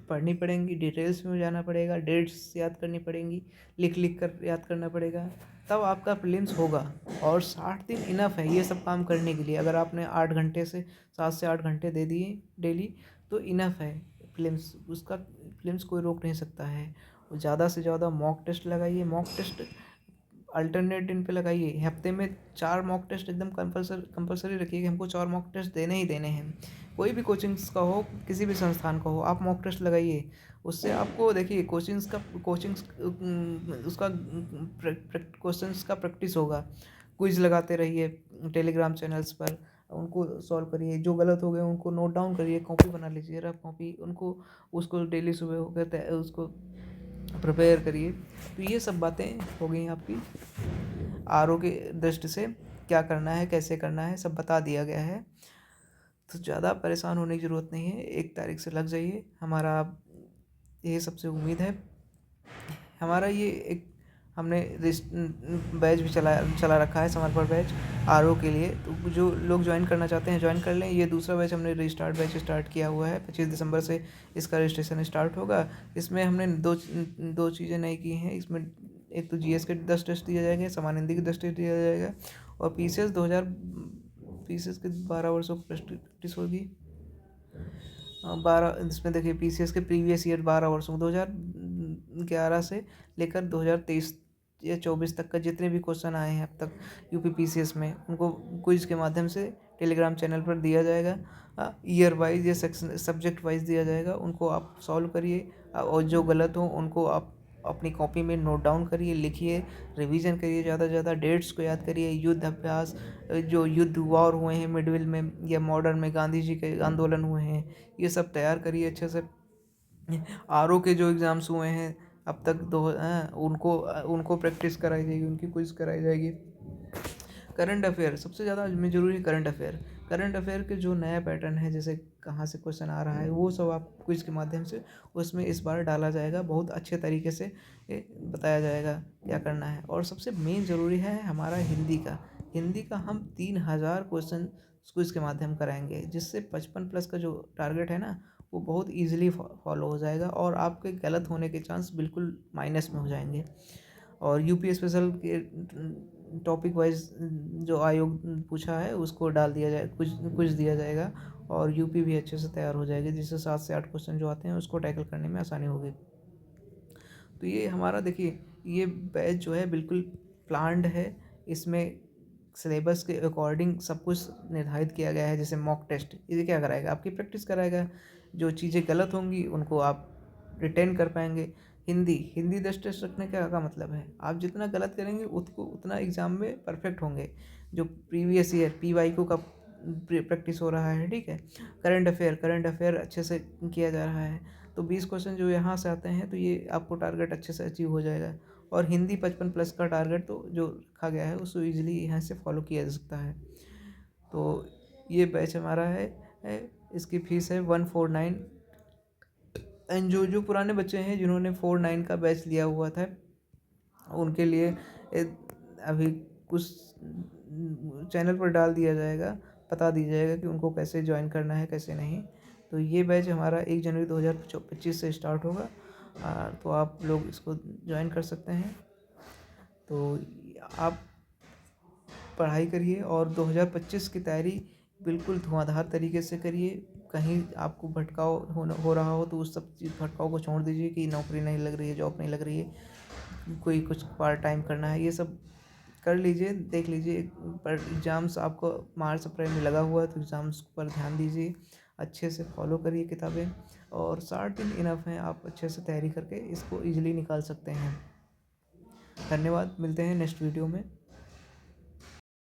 पढ़नी पड़ेंगी, डिटेल्स में जाना पड़ेगा, डेट्स याद करनी पड़ेंगी, लिख लिख कर याद करना पड़ेगा, तब आपका प्रीलिम्स होगा। और 60 दिन इनफ है ये सब काम करने के लिए। अगर आपने 8 घंटे से 7 से 8 घंटे दे दिए डेली तो इनफ है प्रीलिम्स, उसका प्रीलिम्स कोई रोक नहीं सकता है। ज़्यादा से ज़्यादा मॉक टेस्ट लगाइए, मॉक टेस्ट अल्टरनेट दिन पे लगाइए। हफ्ते में 4 मॉक टेस्ट एकदम कंपलसरी रखिए कि हमको 4 मॉक टेस्ट देने ही देने हैं। कोई भी कोचिंग्स का हो, किसी भी संस्थान का हो, आप मॉक टेस्ट लगाइए। उससे आपको देखिए कोचिंग्स उसका क्वेश्चंस का प्रैक्टिस होगा। क्विज लगाते रहिए टेलीग्राम चैनल्स पर, उनको सॉल्व करिए, जो गलत हो गए उनको नोट डाउन करिए, कॉपी बना लीजिए रफ कॉपी, उनको उसको डेली सुबह होकर उसको प्रिपेयर करिए। तो ये सब बातें हो गई आपकी आरओ के दृष्टि से, क्या करना है कैसे करना है सब बता दिया गया है। तो ज़्यादा परेशान होने की ज़रूरत नहीं है, 1 तारीख से लग जाइए। हमारा ये सबसे उम्मीद है। हमारा ये एक हमने बैच भी चला रखा है, समर्पण बैच आरओ के लिए। तो जो लोग ज्वाइन करना चाहते हैं ज्वाइन कर लें। ये दूसरा बैच हमने रीस्टार्ट बैच स्टार्ट किया हुआ है, 25 दिसंबर से इसका रजिस्ट्रेशन स्टार्ट होगा। इसमें हमने दो चीज़ें नई की हैं। इसमें एक तो जीएस के 10 टेस्ट दिया जाएगा, सामान्य हिंदी के 10 टेस्ट दिया जाएगा, और पीसीएस के 12 वर्षों की प्रैक्टिस होगी। 12 इसमें देखिए पीसीएस के प्रीवियस ईयर 12 वर्षों 2011 से लेकर 2023 या 24 तक का जितने भी क्वेश्चन आए हैं अब तक यूपी पीसीएस में, उनको क्विज के माध्यम से टेलीग्राम चैनल पर दिया जाएगा। ईयर वाइज या सेक्शन सब्जेक्ट वाइज दिया जाएगा, उनको आप सॉल्व करिए। और जो गलत हो उनको आप अपनी कॉपी में नोट डाउन करिए, लिखिए, रिवीजन करिए, ज़्यादा से ज़्यादा डेट्स को याद करिए। युद्ध अभ्यास, जो युद्ध वॉर हुए हैं मिडविल में या मॉडर्न में, गांधी जी के आंदोलन हुए हैं, ये सब तैयार करिए अच्छे से। आरओ के जो एग्ज़ाम्स हुए हैं अब तक उनको उनको प्रैक्टिस कराई जाएगी, उनकी क्विज कराई जाएगी। करंट अफेयर सबसे ज़्यादा में ज़रूरी, करंट अफेयर के जो नया पैटर्न है, जैसे कहाँ से क्वेश्चन आ रहा है, वो सब आप क्विज के माध्यम से उसमें इस बार डाला जाएगा। बहुत अच्छे तरीके से बताया जाएगा क्या करना है। और सबसे मेन ज़रूरी है हमारा हिंदी का हम 3000 क्वेश्चन क्विज के माध्यम कराएंगे, जिससे 55+ का जो टारगेट है ना, वो बहुत ईजिली फॉलो हो जाएगा और आपके गलत होने के चांस बिल्कुल माइनस में हो जाएंगे। और यूपी स्पेशल के टॉपिक वाइज जो आयोग पूछा है उसको डाल दिया जाए, कुछ दिया जाएगा, और यूपी भी अच्छे से तैयार हो जाएगी, जिससे 7 से 8 क्वेश्चन जो आते हैं उसको टैकल करने में आसानी होगी। तो ये हमारा देखिए, ये बैच जो है बिल्कुल प्लान्ड है। इसमें सिलेबस के अकॉर्डिंग सब कुछ निर्धारित किया गया है। जैसे मॉक टेस्ट, ये क्या कराएगा, आपकी प्रैक्टिस कराएगा। जो चीज़ें गलत होंगी उनको आप रिटेन कर पाएंगे। हिंदी 10 टेस्ट रखने का मतलब है, आप जितना गलत करेंगे उसको उतना एग्ज़ाम में परफेक्ट होंगे। जो प्रीवियस ईयर पीवाईक्यू का प्रैक्टिस हो रहा है, ठीक है। करंट अफेयर अच्छे से किया जा रहा है, तो 20 क्वेश्चन जो यहाँ से आते हैं तो ये आपको टारगेट अच्छे से अचीव हो जाएगा। और हिंदी 55+ का टारगेट तो जो रखा गया है उसको ईजिली यहाँ से फॉलो किया जा सकता है। तो ये बैच हमारा है। इसकी फ़ीस है 149। एंड जो पुराने बच्चे हैं जिन्होंने 49 का बैच लिया हुआ था, उनके लिए अभी कुछ चैनल पर डाल दिया जाएगा, बता दिया जाएगा कि उनको कैसे ज्वाइन करना है कैसे नहीं। तो ये बैच हमारा 1 जनवरी 2025 से स्टार्ट होगा। तो आप लोग इसको ज्वाइन कर सकते हैं। तो आप पढ़ाई करिए और 2025 की तैयारी बिल्कुल धुआंधार तरीके से करिए। कहीं आपको भटकाव हो रहा हो तो उस सब चीज़ भटकाव को छोड़ दीजिए कि नौकरी नहीं लग रही है, जॉब नहीं लग रही है, कोई कुछ पार्ट टाइम करना है, ये सब कर लीजिए। देख लीजिए पर एग्ज़ाम्स आपको मार्च अप्रैल में लगा हुआ है, तो एग्ज़ाम्स पर ध्यान दीजिए, अच्छे से फॉलो करिए किताबें। और 60 दिन इनफ हैं, आप अच्छे से तैयारी करके इसको ईजिली निकाल सकते हैं। धन्यवाद, मिलते हैं नेक्स्ट वीडियो में।